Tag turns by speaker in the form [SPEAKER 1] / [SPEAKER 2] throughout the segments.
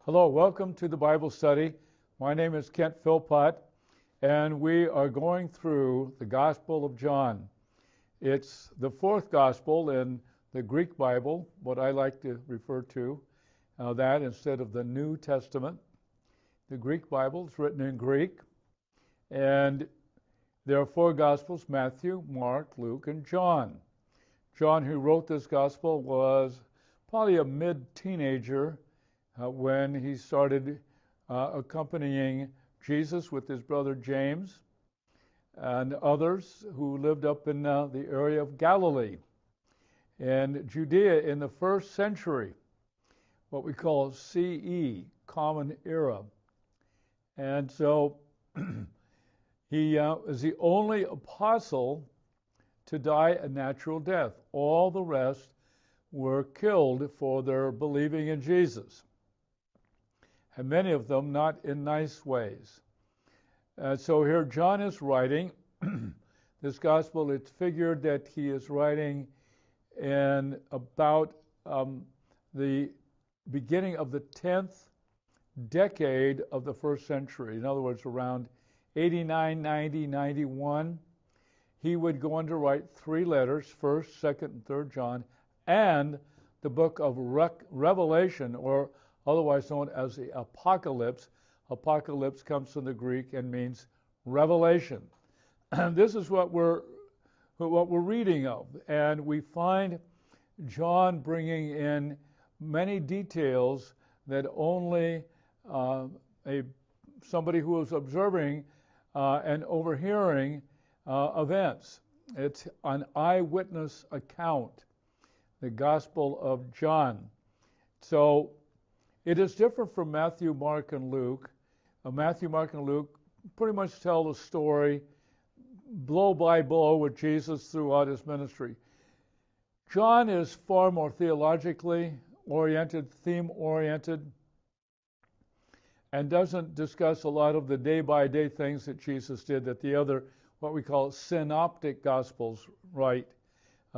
[SPEAKER 1] Hello, welcome to the Bible study. My name is Kent Philpott, and we are going through the Gospel of John. It's the fourth Gospel in the Greek Bible, what I like to refer to that instead of the New Testament. The Greek Bible is written in Greek, and there are four Gospels: Matthew, Mark, Luke, and John. John, who wrote this Gospel, was probably a mid-teenager when he started accompanying Jesus with his brother James and others who lived up in the area of Galilee and Judea in the first century, what we call CE, Common Era. And so he is the only apostle to die a natural death. All the rest were killed for their believing in Jesus, and many of them not in nice ways. So here John is writing this gospel. It's figured that he is writing in about the beginning of the 10th decade of the first century. In other words, around 89, 90, 91. He would go on to write three letters, 1st, 2nd, and 3rd John, and the book of Revelation, or otherwise known as the Apocalypse. Apocalypse comes from the Greek and means revelation. And this is what we're reading of, and we find John bringing in many details that only somebody who is observing and overhearing events. It's an eyewitness account, the Gospel of John. So it is different from Matthew, Mark, and Luke. Matthew, Mark, and Luke pretty much tell the story blow by blow with Jesus throughout his ministry. John is far more theologically oriented, theme-oriented, and doesn't discuss a lot of the day-by-day things that Jesus did that the other, what we call synoptic Gospels, write.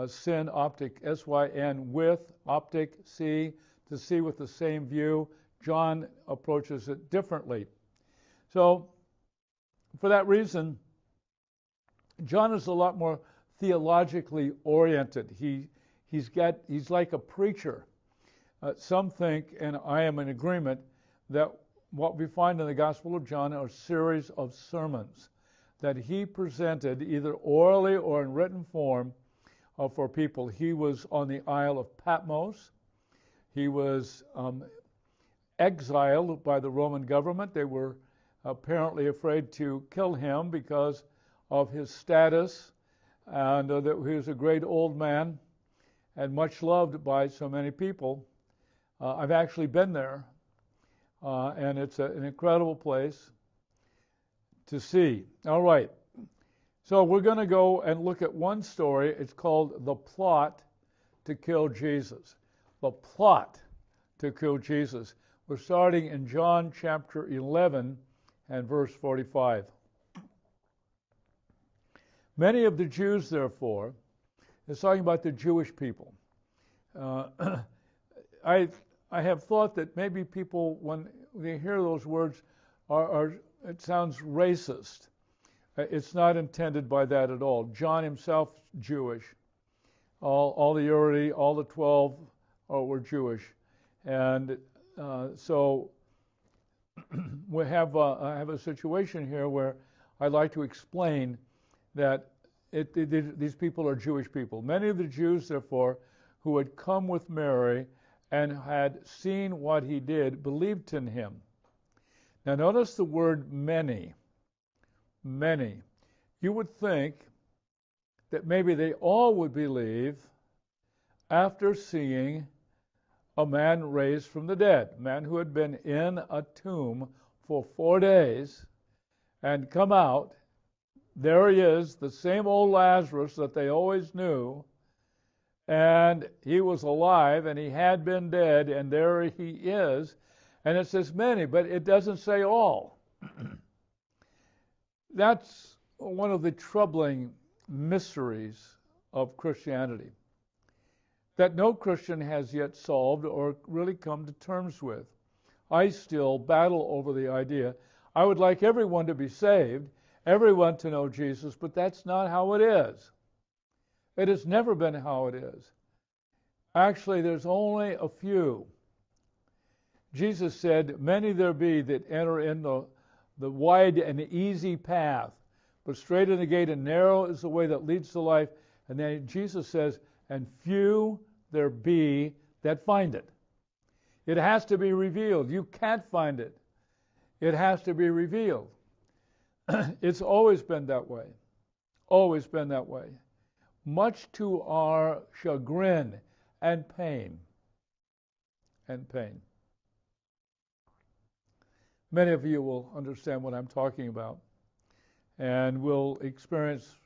[SPEAKER 1] Synoptic, S-Y-N, with, optic, see, to see with the same view. John approaches it differently. So, for that reason, John is a lot more theologically oriented. He's like a preacher. Some think, and I am in agreement, that what we find in the Gospel of John are a series of sermons that he presented either orally or in written form for people. He was on the Isle of Patmos. He was exiled by the Roman government. They were apparently afraid to kill him because of his status, and that he was a great old man and much loved by so many people. I've actually been there, and it's an incredible place to see. All right, so we're going to go and look at one story. It's called The Plot to Kill Jesus. The plot to kill Jesus. We're starting in John chapter 11 and verse 45. Many of the Jews, therefore, it's talking about the Jewish people. I have thought that maybe people, when they hear those words, it sounds racist. It's not intended by that at all. John himself Jewish. All the 12 were Jewish, and so we have I have a situation here where I'd like to explain that these people are Jewish people. Many of the Jews, therefore, who had come with Mary and had seen what he did, believed in him. Now notice the word many. Many. You would think that maybe they all would believe after seeing a man raised from the dead, a man who had been in a tomb for 4 days and come out. There he is, the same old Lazarus that they always knew, and he was alive, and he had been dead, and there he is. And it says many, but it doesn't say all. That's one of the troubling mysteries of Christianity that no Christian has yet solved or really come to terms with. I still battle over the idea. I would like everyone to be saved, everyone to know Jesus, but that's not how it is. It has never been how it is. Actually, there's only a few. Jesus said, many there be that enter in the wide and easy path, but straight in the gate and narrow is the way that leads to life. And then Jesus says, and few there be that find it. It has to be revealed. You can't find it. It has to be revealed. It's always been that way. Always been that way. Much to our chagrin and pain. And pain. Many of you will understand what I'm talking about and will experience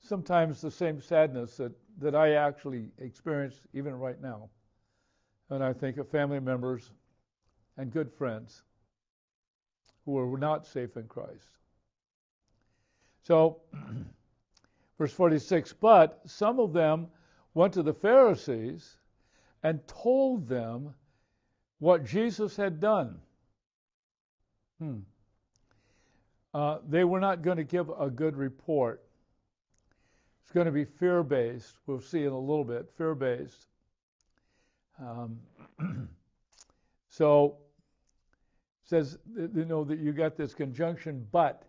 [SPEAKER 1] sometimes the same sadness that I actually experience even right now. And I think of family members and good friends who are not safe in Christ. So, verse 46, but some of them went to the Pharisees and told them what Jesus had done. They were not going to give a good report. It's going to be fear-based. We'll see in a little bit, fear-based. So it says, that you got this conjunction, but.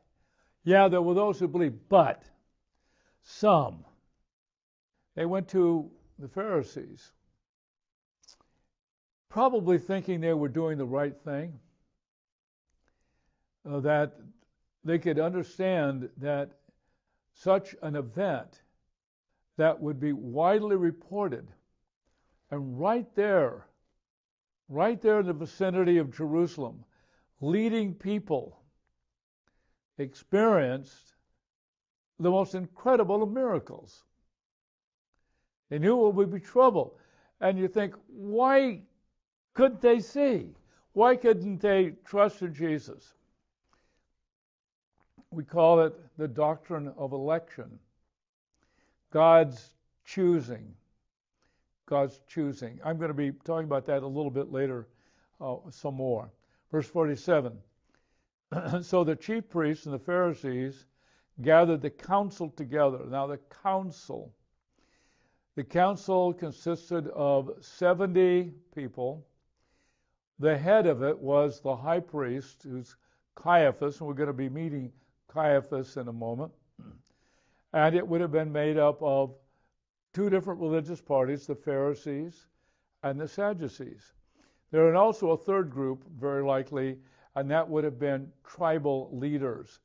[SPEAKER 1] Yeah, there were those who believed, but some. They went to the Pharisees, probably thinking they were doing the right thing, that they could understand that such an event that would be widely reported, and right there in the vicinity of Jerusalem, leading people experienced the most incredible of miracles. They knew it would be trouble. And you think, why couldn't they see? Why couldn't they trust in Jesus? We call it the doctrine of election. God's choosing. God's choosing. I'm going to be talking about that a little bit later, some more. Verse 47. So the chief priests and the Pharisees gathered the council together. Now the council consisted of 70 people. The head of it was the high priest, who's Caiaphas, and we're going to be meeting Caiaphas in a moment. And it would have been made up of two different religious parties, the Pharisees and the Sadducees. There was also a third group, very likely, and that would have been tribal leaders,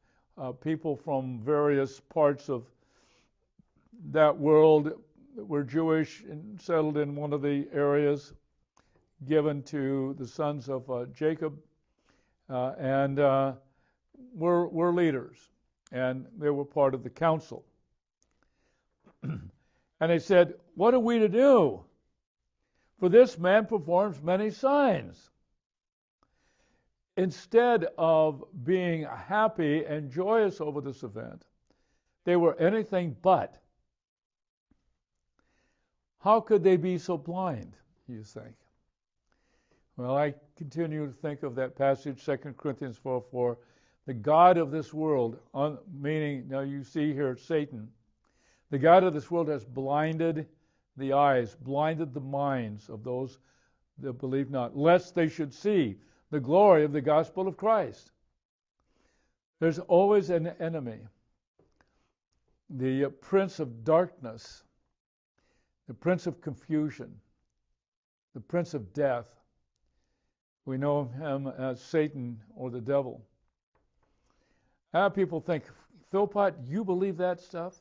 [SPEAKER 1] people from various parts of that world that were Jewish and settled in one of the areas given to the sons of Jacob, and were leaders, and they were part of the council. And they said, what are we to do? For this man performs many signs. Instead of being happy and joyous over this event, they were anything but. How could they be so blind, you think? Well, I continue to think of that passage, 2 Corinthians 4:4. The God of this world, meaning, now you see here Satan, the God of this world has blinded the eyes, blinded the minds of those that believe not, lest they should see the glory of the gospel of Christ. There's always an enemy. The prince of darkness, the prince of confusion, the prince of death. We know him as Satan or the devil. People think, Philpott, you believe that stuff?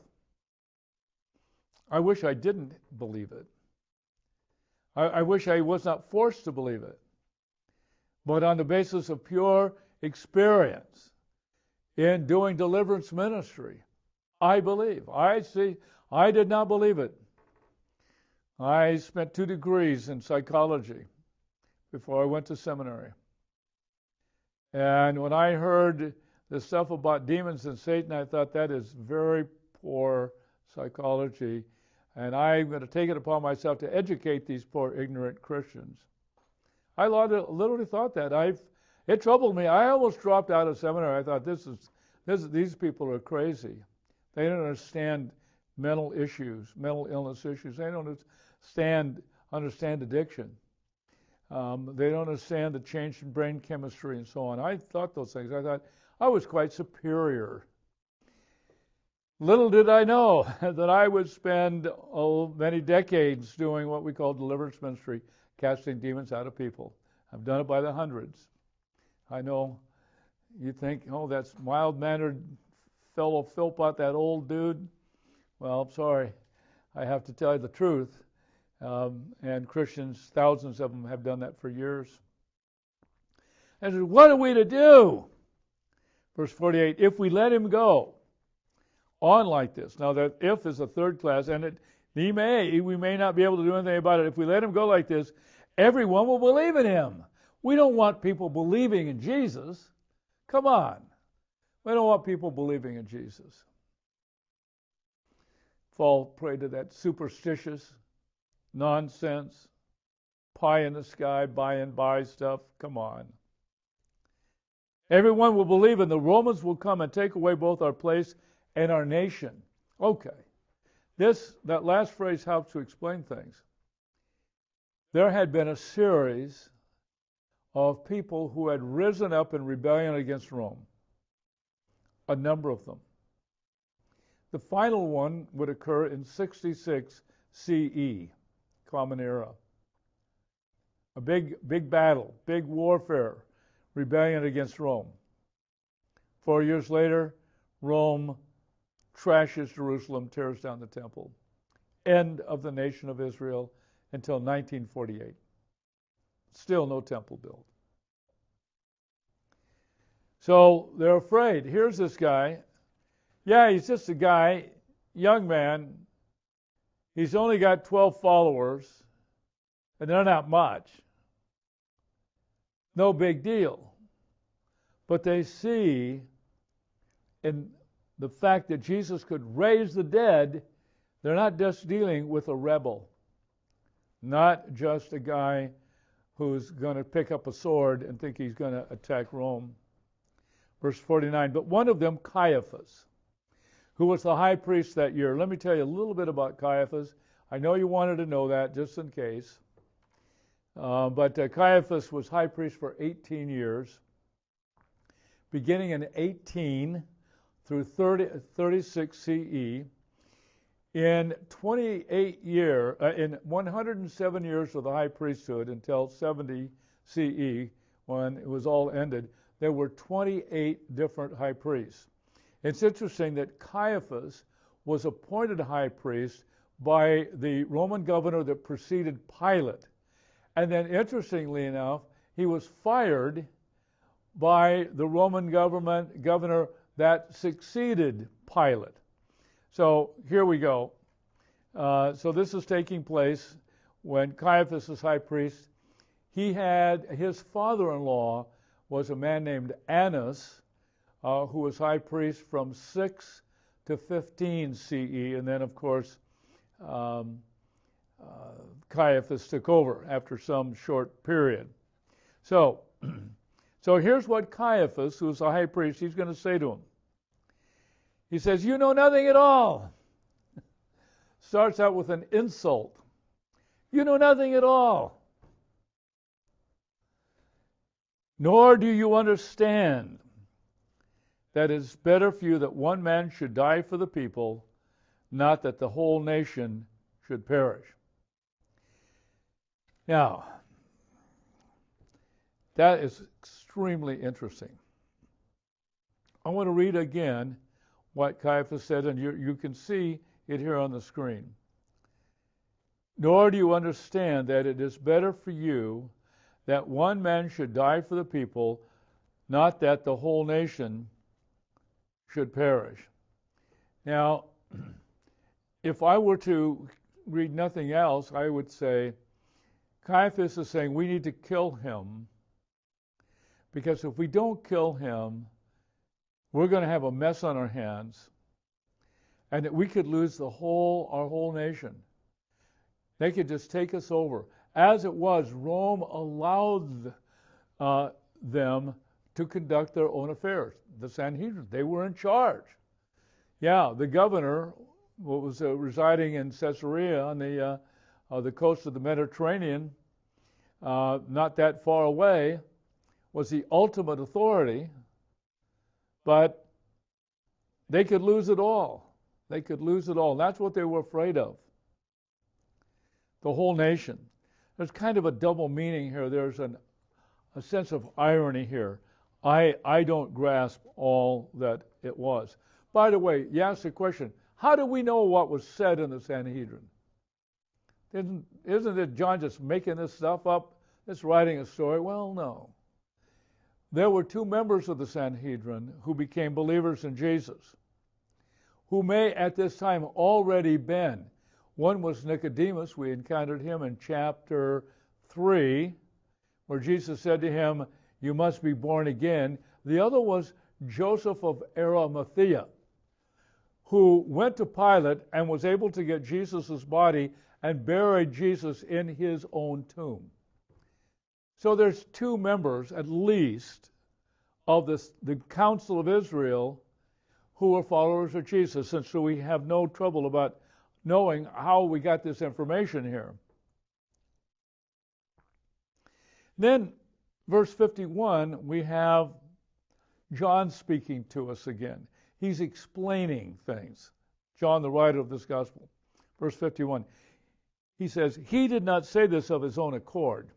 [SPEAKER 1] I wish I didn't believe it. I wish I was not forced to believe it. But on the basis of pure experience in doing deliverance ministry, I believe. I did not believe it. I spent 2 degrees in psychology before I went to seminary. And when I heard the stuff about demons and Satan, I thought that is very poor psychology, and I'm going to take it upon myself to educate these poor ignorant Christians. I literally thought that. It troubled me. I almost dropped out of seminary. I thought these people are crazy. They don't understand mental issues, mental illness issues. They don't understand addiction. They don't understand the change in brain chemistry and so on. I thought those things. I thought I was quite superior. Little did I know that I would spend many decades doing what we call deliverance ministry, casting demons out of people. I've done it by the hundreds. I know you think, oh, that's mild-mannered fellow Philpott, that old dude. Well, I'm sorry. I have to tell you the truth. And Christians, thousands of them, have done that for years. And what are we to do? Verse 48, if we let him go on like this. Now that if is a third class, and we may not be able to do anything about it. If we let him go like this, everyone will believe in him. We don't want people believing in Jesus. Come on. We don't want people believing in Jesus. Fall prey to that superstitious nonsense, pie in the sky, by and by stuff. Come on. Everyone will believe, and the Romans will come and take away both our place and our nation. Okay. That last phrase helps to explain things. There had been a series of people who had risen up in rebellion against Rome. A number of them. The final one would occur in 66 CE, Common Era. A big battle, big warfare, rebellion against Rome. 4 years later, Rome trashes Jerusalem, tears down the temple. End of the nation of Israel until 1948. Still no temple built. So they're afraid. Here's this guy. Yeah, he's just a guy, young man. He's only got 12 followers, and they're not much. No big deal. But they see in the fact that Jesus could raise the dead, they're not just dealing with a rebel, not just a guy who's going to pick up a sword and think he's going to attack Rome. Verse 49, but one of them, Caiaphas, who was the high priest that year. Let me tell you a little bit about Caiaphas. I know you wanted to know that, just in case. But Caiaphas was high priest for 18 years, beginning in 18 through 36 CE. In 107 years of the high priesthood until 70 CE, when it was all ended, there were 28 different high priests. It's interesting that Caiaphas was appointed high priest by the Roman governor that preceded Pilate. And then, interestingly enough, he was fired by the Roman governor that succeeded Pilate. So here we go. So this is taking place when Caiaphas was high priest. His father-in-law was a man named Annas, who was high priest from 6 to 15 CE, and then, of course, Caiaphas took over after some short period. So here's what Caiaphas, who's a high priest, he's going to say to him. He says, you know nothing at all. Starts out with an insult. You know nothing at all. Nor do you understand that it is better for you that one man should die for the people, not that the whole nation should perish. Now, that is extremely interesting. I want to read again what Caiaphas said, and you can see it here on the screen. Nor do you understand that it is better for you that one man should die for the people, not that the whole nation should perish. Now, if I were to read nothing else, I would say Caiaphas is saying we need to kill him, because if we don't kill him, we're going to have a mess on our hands, and that we could lose our whole nation. They could just take us over, as it was, Rome allowed them to conduct their own affairs. The Sanhedrin, they were in charge. Yeah, the governor was residing in Caesarea on the coast of the Mediterranean, not that far away, was the ultimate authority, but they could lose it all. They could lose it all. And that's what they were afraid of. The whole nation. There's kind of a double meaning here. There's a sense of irony here. I don't grasp all that it was. By the way, you asked the question, how do we know what was said in the Sanhedrin? Isn't it John just making this stuff up, just writing a story? Well, no. There were two members of the Sanhedrin who became believers in Jesus, who may at this time already been. One was Nicodemus. We encountered him in chapter 3, where Jesus said to him, "You must be born again." The other was Joseph of Arimathea, who went to Pilate and was able to get Jesus' body and buried Jesus in his own tomb. So there's two members, at least, of the Council of Israel who were followers of Jesus. And so we have no trouble about knowing how we got this information here. Then, verse 51, we have John speaking to us again. He's explaining things. John, the writer of this gospel. Verse 51. He says, "He did not say this of his own accord,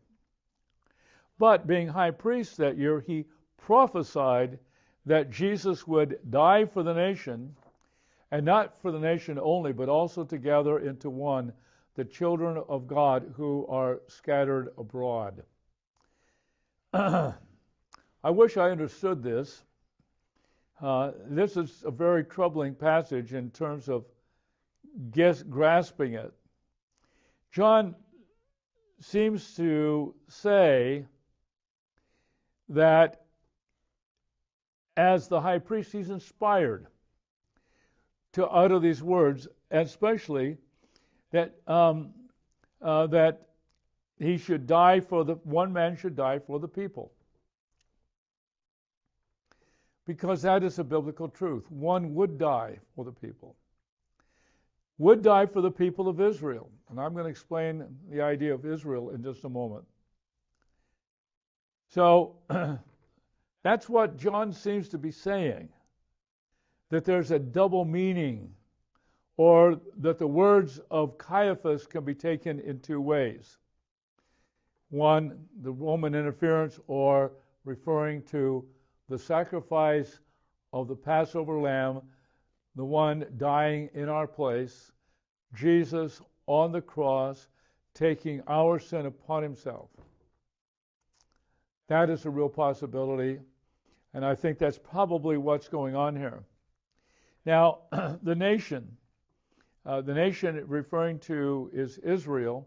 [SPEAKER 1] but being high priest that year, he prophesied that Jesus would die for the nation, and not for the nation only, but also to gather into one the children of God who are scattered abroad." I wish I understood this. This is a very troubling passage in terms of grasping it. John seems to say that as the high priest, he's inspired to utter these words, especially that that he should die for one man should die for the people, because that is a biblical truth. One would die for the people, would die for the people of Israel, and I'm going to explain the idea of Israel in just a moment. So that's what John seems to be saying, that there's a double meaning, or that the words of Caiaphas can be taken in two ways. One, the Roman interference, or referring to the sacrifice of the Passover lamb, the one dying in our place, Jesus on the cross, taking our sin upon himself. That is a real possibility, and I think that's probably what's going on here. Now, the nation referring to is Israel.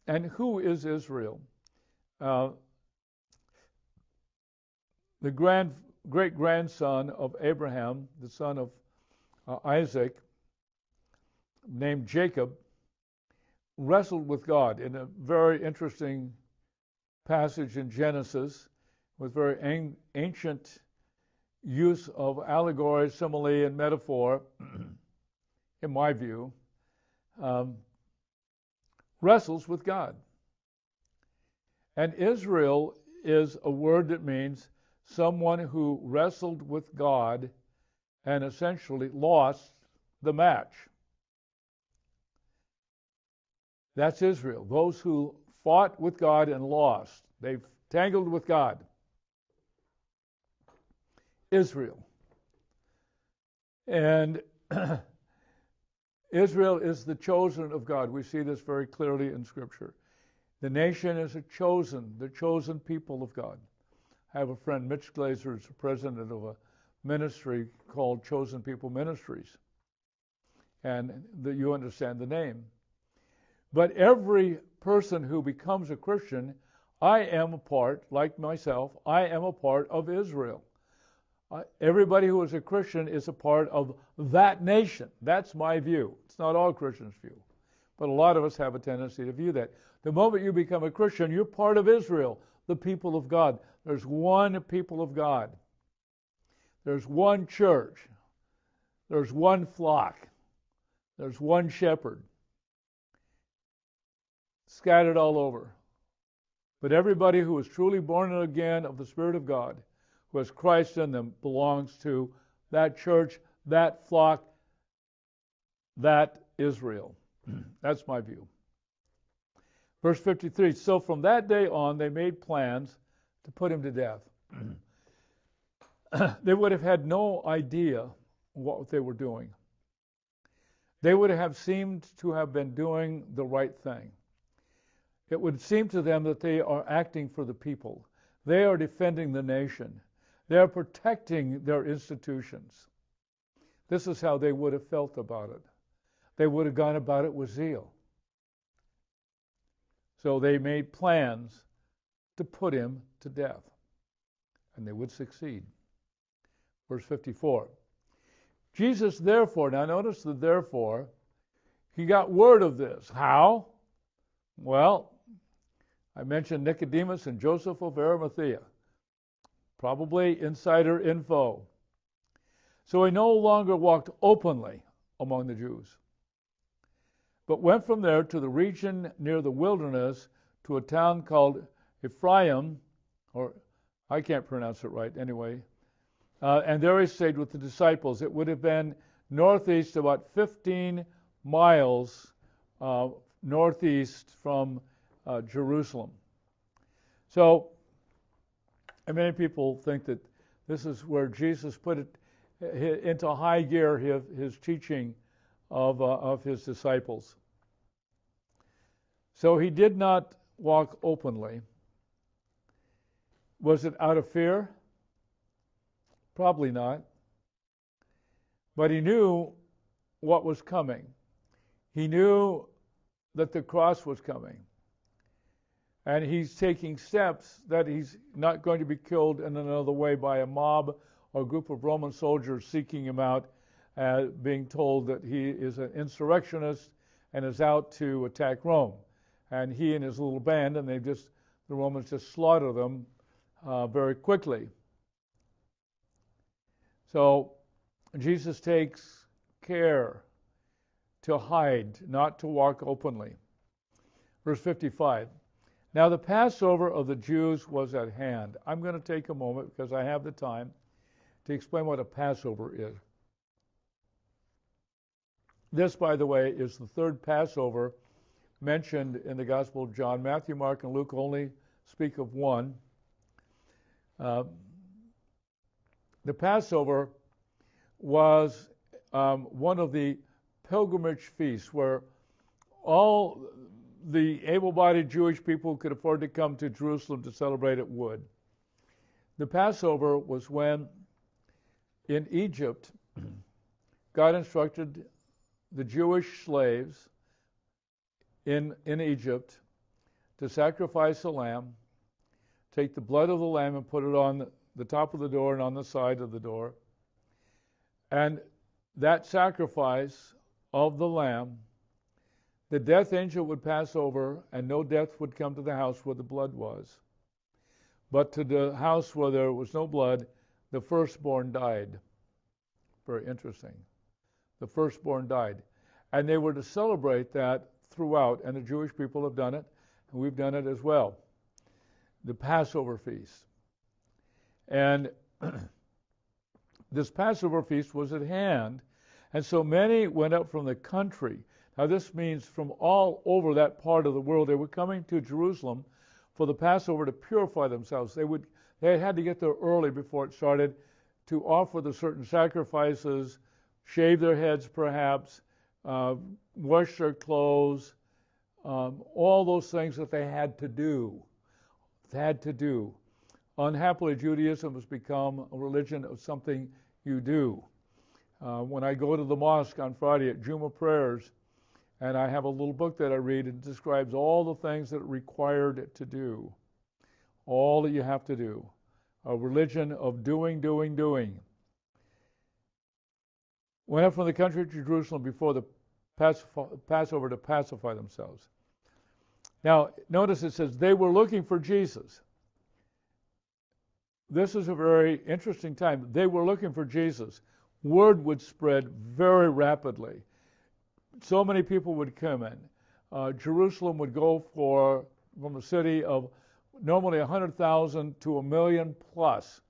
[SPEAKER 1] And who is Israel? The great-grandson of Abraham, the son of Isaac, named Jacob, wrestled with God in a very interesting passage in Genesis, with very ancient use of allegory, simile, and metaphor, in my view, wrestles with God. And Israel is a word that means someone who wrestled with God and essentially lost the match. That's Israel. Those who fought with God and lost. They've tangled with God. Israel. And Israel is the chosen of God. We see this very clearly in Scripture. The nation is the chosen people of God. I have a friend, Mitch Glazer, who's the president of a ministry called Chosen People Ministries. And you understand the name. But every person who becomes a Christian, I am a part, like myself, I am a part of Israel. Everybody who is a Christian is a part of that nation. That's my view. It's not all Christians' view. But a lot of us have a tendency to view that. The moment you become a Christian, you're part of Israel, the people of God. There's one people of God. There's one church. There's one flock. There's one shepherd. Scattered all over. But everybody who is truly born again of the Spirit of God, who has Christ in them, belongs to that church, that flock, that Israel. That's my view. Verse 53, so from that day on they made plans to put him to death. They would have had no idea what they were doing. They would have seemed to have been doing the right thing. It would seem to them that they are acting for the people. They are defending the nation. They are protecting their institutions. This is how they would have felt about it. They would have gone about it with zeal. So they made plans to put him to death. And they would succeed. Verse 54. Jesus therefore, now notice the therefore, he got word of this. How? Well, I mentioned Nicodemus and Joseph of Arimathea. Probably insider info. So he no longer walked openly among the Jews, but went from there to the region near the wilderness to a town called Ephraim, or I can't pronounce it right anyway, and there he stayed with the disciples. It would have been northeast, about 15 miles northeast from Jerusalem. So, and many people think that this is where Jesus put it into high gear, his teaching of his disciples. So he did not walk openly. Was it out of fear? Probably not. But he knew what was coming. He knew that the cross was coming. And he's taking steps that he's not going to be killed in another way by a mob or a group of Roman soldiers seeking him out, being told that he is an insurrectionist and is out to attack Rome. And he and his little band, and the Romans just slaughter them very quickly. So Jesus takes care to hide, not to walk openly. Verse 55. Now the Passover of the Jews was at hand. I'm going to take a moment, because I have the time, to explain what a Passover is. This, by the way, is the third Passover mentioned in the Gospel of John. Matthew, Mark, and Luke only speak of one. The Passover was one of the pilgrimage feasts where all the able-bodied Jewish people who could afford to come to Jerusalem to celebrate it would. The Passover was when, in Egypt, God instructed the Jewish slaves in Egypt to sacrifice a lamb, take the blood of the lamb and put it on the top of the door and on the side of the door. And that sacrifice of the lamb, the death angel would pass over, and no death would come to the house where the blood was. But to the house where there was no blood, the firstborn died. Very interesting. The firstborn died. And they were to celebrate that throughout, and the Jewish people have done it, and we've done it as well. The Passover Feast. And this Passover Feast was at hand, and so many went up from the country. Now this means from all over that part of the world. They were coming to Jerusalem for the Passover to purify themselves. They had to get there early before it started to offer the certain sacrifices, shave their heads perhaps, wash their clothes, all those things that they had to do. Unhappily, Judaism has become a religion of something you do. When I go to the mosque on Friday at Juma prayers, and I have a little book that I read, it describes all the things that are required to do, all that you have to do. A religion of doing. Went up from the country to Jerusalem before the Passover to pacify themselves. Now, notice it says they were looking for Jesus. This is a very interesting time. They were looking for Jesus. Word would spread very rapidly. So many people would come in. Jerusalem would go from a city of normally 100,000 to 1 million plus.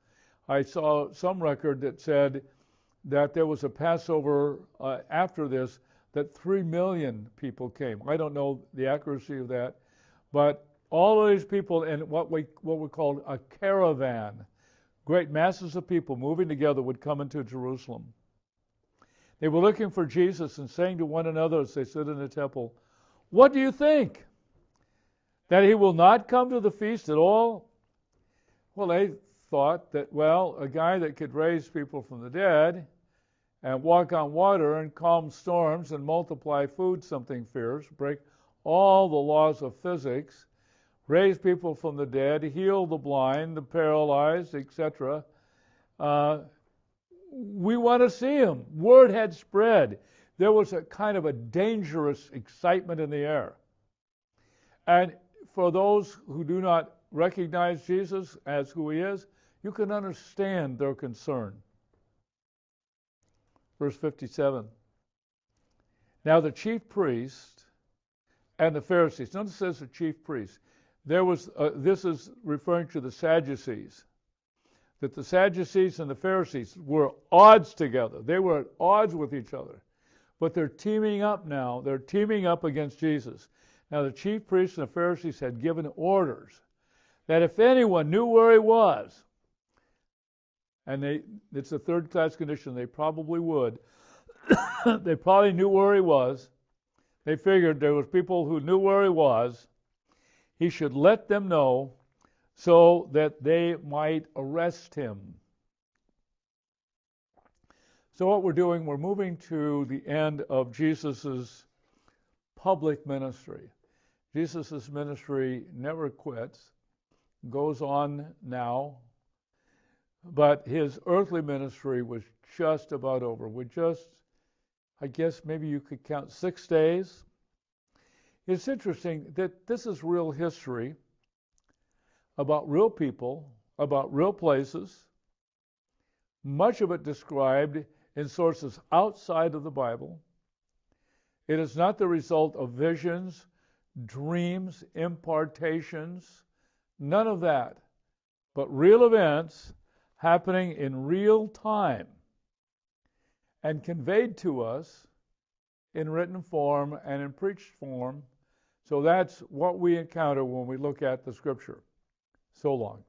[SPEAKER 1] I saw some record that said that there was a Passover after this that 3 million people came. I don't know the accuracy of that, but all of these people in what we call a caravan, great masses of people moving together, would come into Jerusalem. They were looking for Jesus and saying to one another as they stood in the temple, "What do you think? That he will not come to the feast at all?" Well, they thought that, well, a guy that could raise people from the dead and walk on water and calm storms and multiply food, something fierce, break all the laws of physics, raise people from the dead, heal the blind, the paralyzed, etc. We want to see him. Word had spread. There was a kind of a dangerous excitement in the air. And for those who do not recognize Jesus as who he is, you can understand their concern. Verse 57. Now the chief priest and the Pharisees. Notice it says the chief priest. This is referring to the Sadducees. That the Sadducees and the Pharisees were odds together. They were at odds with each other. But they're teaming up now. They're teaming up against Jesus. Now the chief priests and the Pharisees had given orders that if anyone knew where he was, and it's a third-class condition, they probably would. They probably knew where he was. They figured there was people who knew where he was. He should let them know so that they might arrest him. So what we're doing, we're moving to the end of Jesus' public ministry. Jesus' ministry never quits, goes on now, but his earthly ministry was just about over. I guess maybe you could count 6 days. It's interesting that this is real history about real people, about real places, much of it described in sources outside of the Bible. It is not the result of visions, dreams, impartations, none of that, but real events happening in real time and conveyed to us in written form and in preached form. So that's what we encounter when we look at the Scripture. So long.